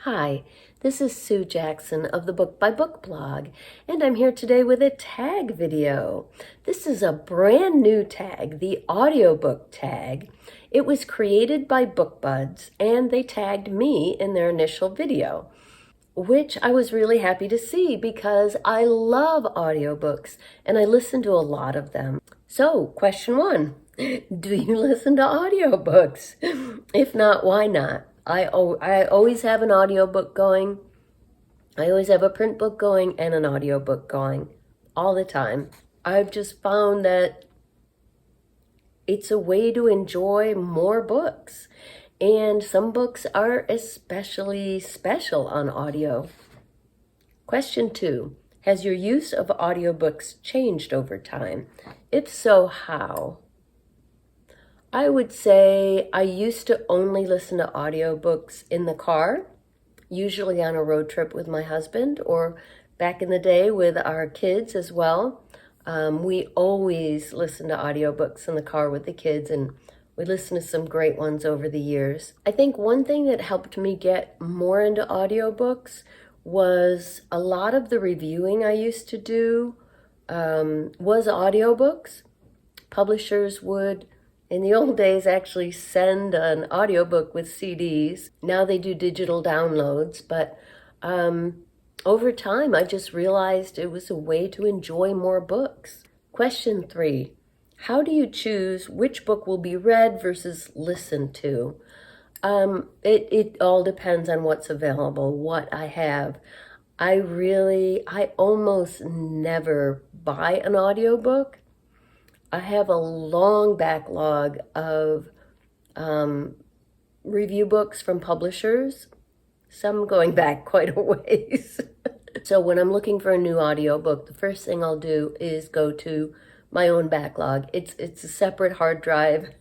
Hi, this is Sue Jackson of the Book by Book blog, and I'm here today with a tag video. This is a brand new tag, the Audiobook Tag. It was created by BookBuds, and they tagged me in their initial video, which I was really happy to see because I love audiobooks and I listen to a lot of them. So, question one, do you listen to audiobooks? If not, why not? I always have an audiobook going. I always have a print book going and an audiobook going all the time. I've just found that it's a way to enjoy more books. And some books are especially special on audio. Question two, has your use of audiobooks changed over time? If so, how? I would say I used to only listen to audiobooks in the car, usually on a road trip with my husband, or back in the day with our kids as well. We always listen to audiobooks in the car with the kids, and we listened to some great ones over the years. I think one thing that helped me get more into audiobooks was a lot of the reviewing I used to do was audiobooks. Publishers would, in the old days, actually send an audiobook with CDs. Now they do digital downloads, but over time I just realized it was a way to enjoy more books. Question three, how do you choose which book will be read versus listened to? It all depends on what's available, what I have. I almost never buy an audiobook. I have a long backlog of review books from publishers, some going back quite a ways. So when I'm looking for a new audiobook, the first thing I'll do is go to my own backlog. It's a separate hard drive,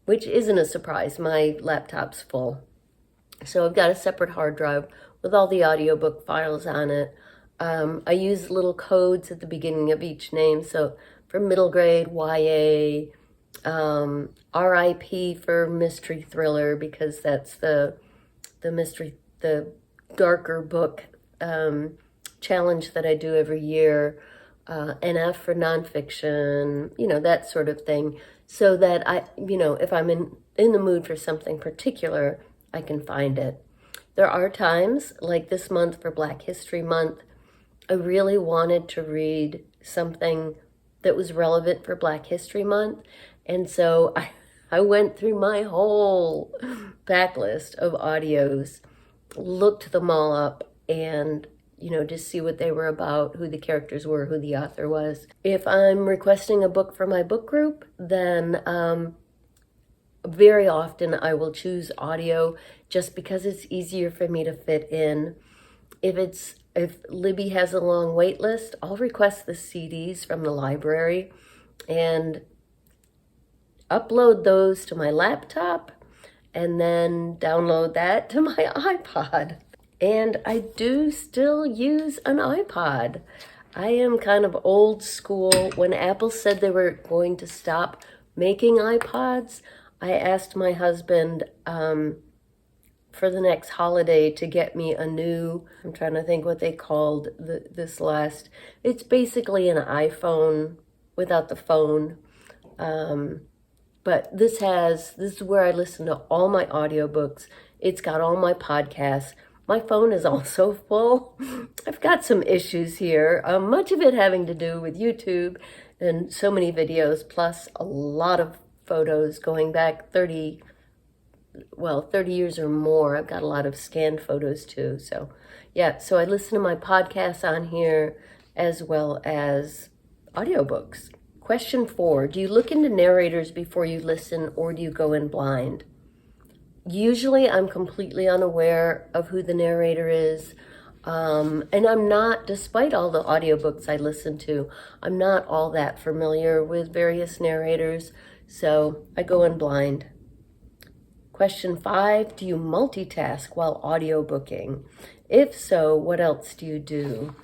which isn't a surprise. My laptop's full. So I've got a separate hard drive with all the audiobook files on it. I use little codes at the beginning of each name. So for middle grade, YA, RIP for mystery thriller, because that's the darker book challenge that I do every year. NF for nonfiction, that sort of thing, so that if I'm in the mood for something particular, I can find it. There are times, like this month for Black History Month, I really wanted to read something that was relevant for Black History Month, and so I went through my whole backlist of audios, looked them all up, and just see what they were about, who the characters were, who the author was. If I'm requesting a book for my book group, then very often I will choose audio just because it's easier for me to fit in. If Libby has a long wait list, I'll request the CDs from the library and upload those to my laptop and then download that to my iPod. And I do still use an iPod. I am kind of old school. When Apple said they were going to stop making iPods, I asked my husband for the next holiday to get me a new, I'm trying to think what they called this last. It's basically an iPhone without the phone. But this is where I listen to all my audiobooks. It's got all my podcasts. My phone is also full. I've got some issues here, much of it having to do with YouTube and so many videos, plus a lot of photos going back 30 years or more. I've got a lot of scanned photos too. So I listen to my podcasts on here as well as audiobooks. Question 4, do you look into narrators before you listen, or do you go in blind? Usually I'm completely unaware of who the narrator is. And I'm not, despite all the audiobooks I listen to, I'm not all that familiar with various narrators, so I go in blind. Question 5, do you multitask while audiobooking? If so, what else do you do?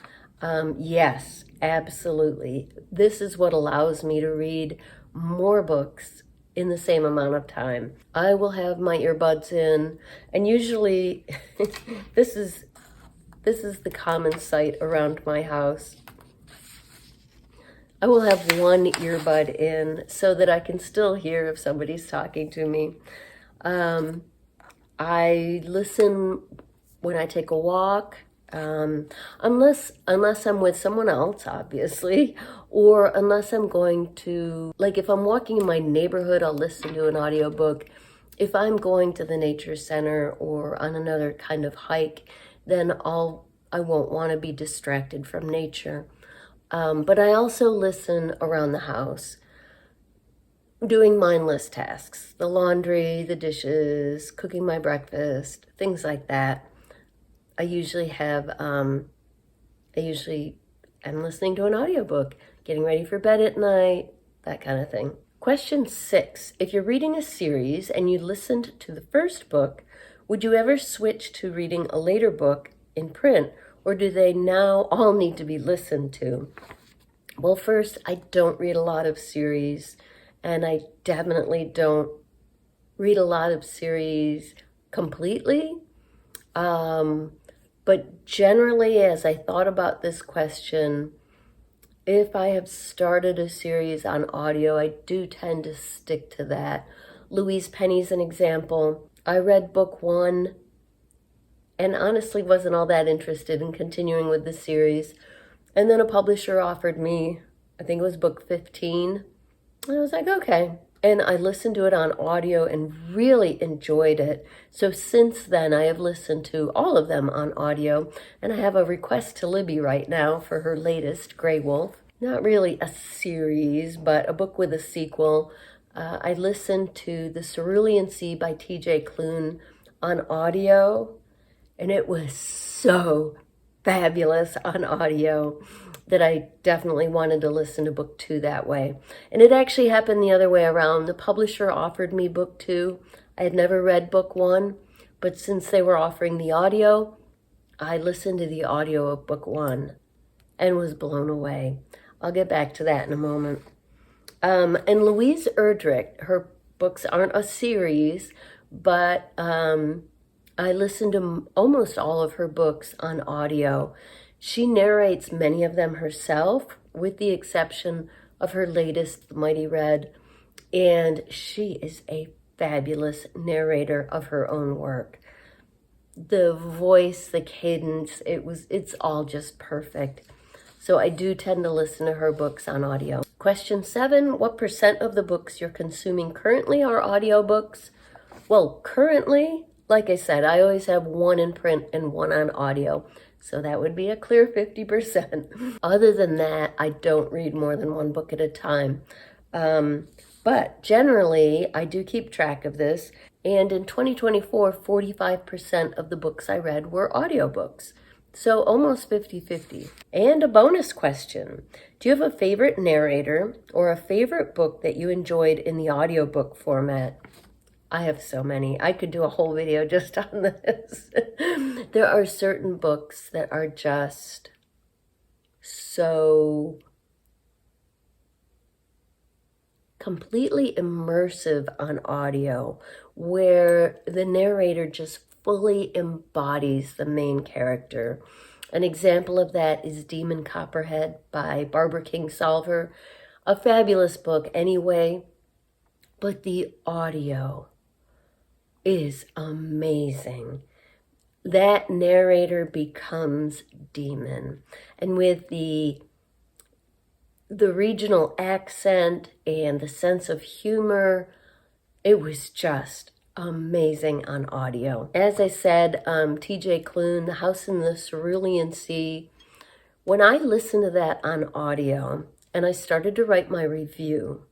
Yes, absolutely. This is what allows me to read more books in the same amount of time. I will have my earbuds in, and usually this is the common sight around my house. I will have one earbud in so that I can still hear if somebody's talking to me. I listen when I take a walk, unless I'm with someone else, obviously, or unless I'm going to, like if I'm walking in my neighborhood, I'll listen to an audiobook. If I'm going to the nature center or on another kind of hike, then I won't want to be distracted from nature. But I also listen around the house, doing mindless tasks, the laundry, the dishes, cooking my breakfast, things like that. I usually am listening to an audiobook, getting ready for bed at night, that kind of thing. Question 6, if you're reading a series and you listened to the first book, would you ever switch to reading a later book in print, or do they now all need to be listened to? Well, first, I don't read a lot of series, and I definitely don't read a lot of series completely. But generally, as I thought about this question, if I have started a series on audio, I do tend to stick to that. Louise Penny's an example. I read book 1 and honestly wasn't all that interested in continuing with the series. And then a publisher offered me, I think it was book 15. And I was like, okay. And I listened to it on audio and really enjoyed it. So since then, I have listened to all of them on audio. And I have a request to Libby right now for her latest, Grey Wolf. Not really a series, but a book with a sequel. I listened to The Cerulean Sea by T.J. Klune on audio. And it was so fabulous on audio that I definitely wanted to listen to book 2 that way. And it actually happened the other way around. The publisher offered me book 2. I had never read book 1, but since they were offering the audio, I listened to the audio of book 1 and was blown away. I'll get back to that in a moment. And Louise Erdrich, her books aren't a series, but I listened to almost all of her books on audio. She narrates many of them herself, with the exception of her latest, Mighty Red, and she is a fabulous narrator of her own work. The voice, the cadence, it's all just perfect. So I do tend to listen to her books on audio. Question 7, what % of the books you're consuming currently are audiobooks? Well, currently, like I said, I always have one in print and one on audio. So that would be a clear 50%. Other than that, I don't read more than one book at a time. But generally, I do keep track of this. And in 2024, 45% of the books I read were audiobooks. So almost 50-50. And a bonus question. Do you have a favorite narrator or a favorite book that you enjoyed in the audiobook format? I have so many. I could do a whole video just on this. There are certain books that are just so completely immersive on audio, where the narrator just fully embodies the main character. An example of that is Demon Copperhead by Barbara Kingsolver. A fabulous book anyway, but the audio is amazing. That narrator becomes Demon. And with the regional accent and the sense of humor, it was just amazing on audio. As I said, T.J. Klune, The House in the Cerulean Sea, when I listened to that on audio and I started to write my review,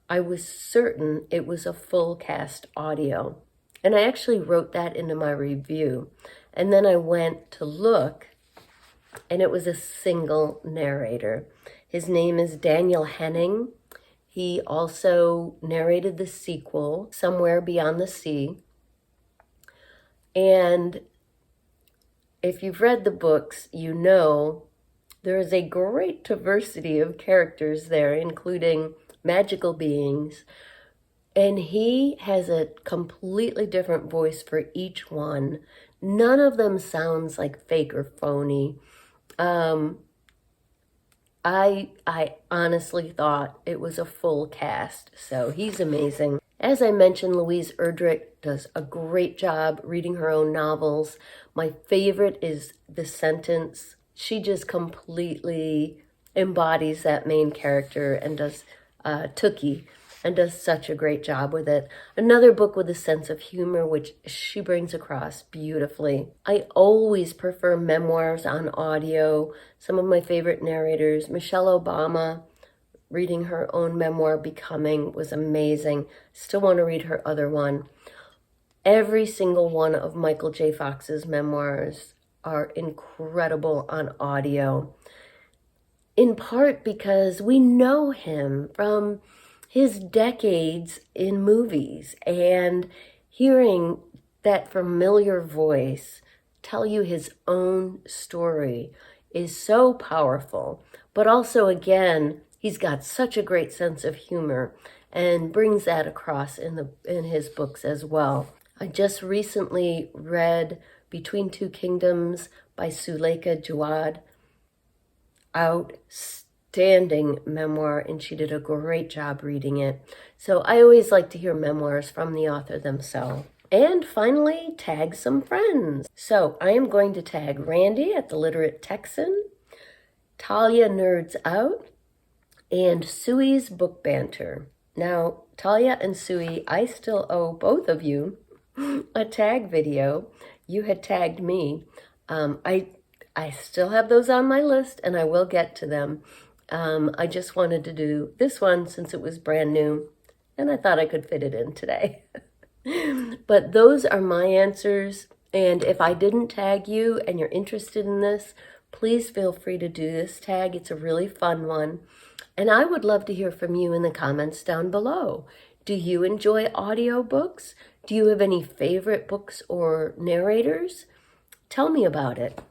I was certain it was a full cast audio. And I actually wrote that into my review. And then I went to look, and it was a single narrator. His name is Daniel Henning. He also narrated the sequel, Somewhere Beyond the Sea. And if you've read the books, you know there is a great diversity of characters there, including magical beings. And he has a completely different voice for each one. None of them sounds like fake or phony. I honestly thought it was a full cast, so he's amazing. As I mentioned, Louise Erdrich does a great job reading her own novels. My favorite is The Sentence. She just completely embodies that main character and does Tookie, and does such a great job with it. Another book with a sense of humor, which she brings across beautifully. I always prefer memoirs on audio. Some of my favorite narrators, Michelle Obama, reading her own memoir, Becoming, was amazing. Still want to read her other one. Every single one of Michael J. Fox's memoirs are incredible on audio, in part because we know him from his decades in movies, and hearing that familiar voice tell you his own story is so powerful. But also, again, he's got such a great sense of humor and brings that across in his books as well. I just recently read Between Two Kingdoms by Suleika Jawad. Outstanding memoir, and she did a great job reading it. So I always like to hear memoirs from the author themselves. And finally, tag some friends. So I am going to tag Randy at the Literate Texan, Talia Nerds Out, and Sui's Book Banter. Now, Talia and Sui, I still owe both of you a tag video. You had tagged me. I still have those on my list, and I will get to them. I just wanted to do this one since it was brand new, and I thought I could fit it in today. But those are my answers, and if I didn't tag you and you're interested in this, please feel free to do this tag. It's a really fun one, and I would love to hear from you in the comments down below. Do you enjoy audiobooks? Do you have any favorite books or narrators? Tell me about it.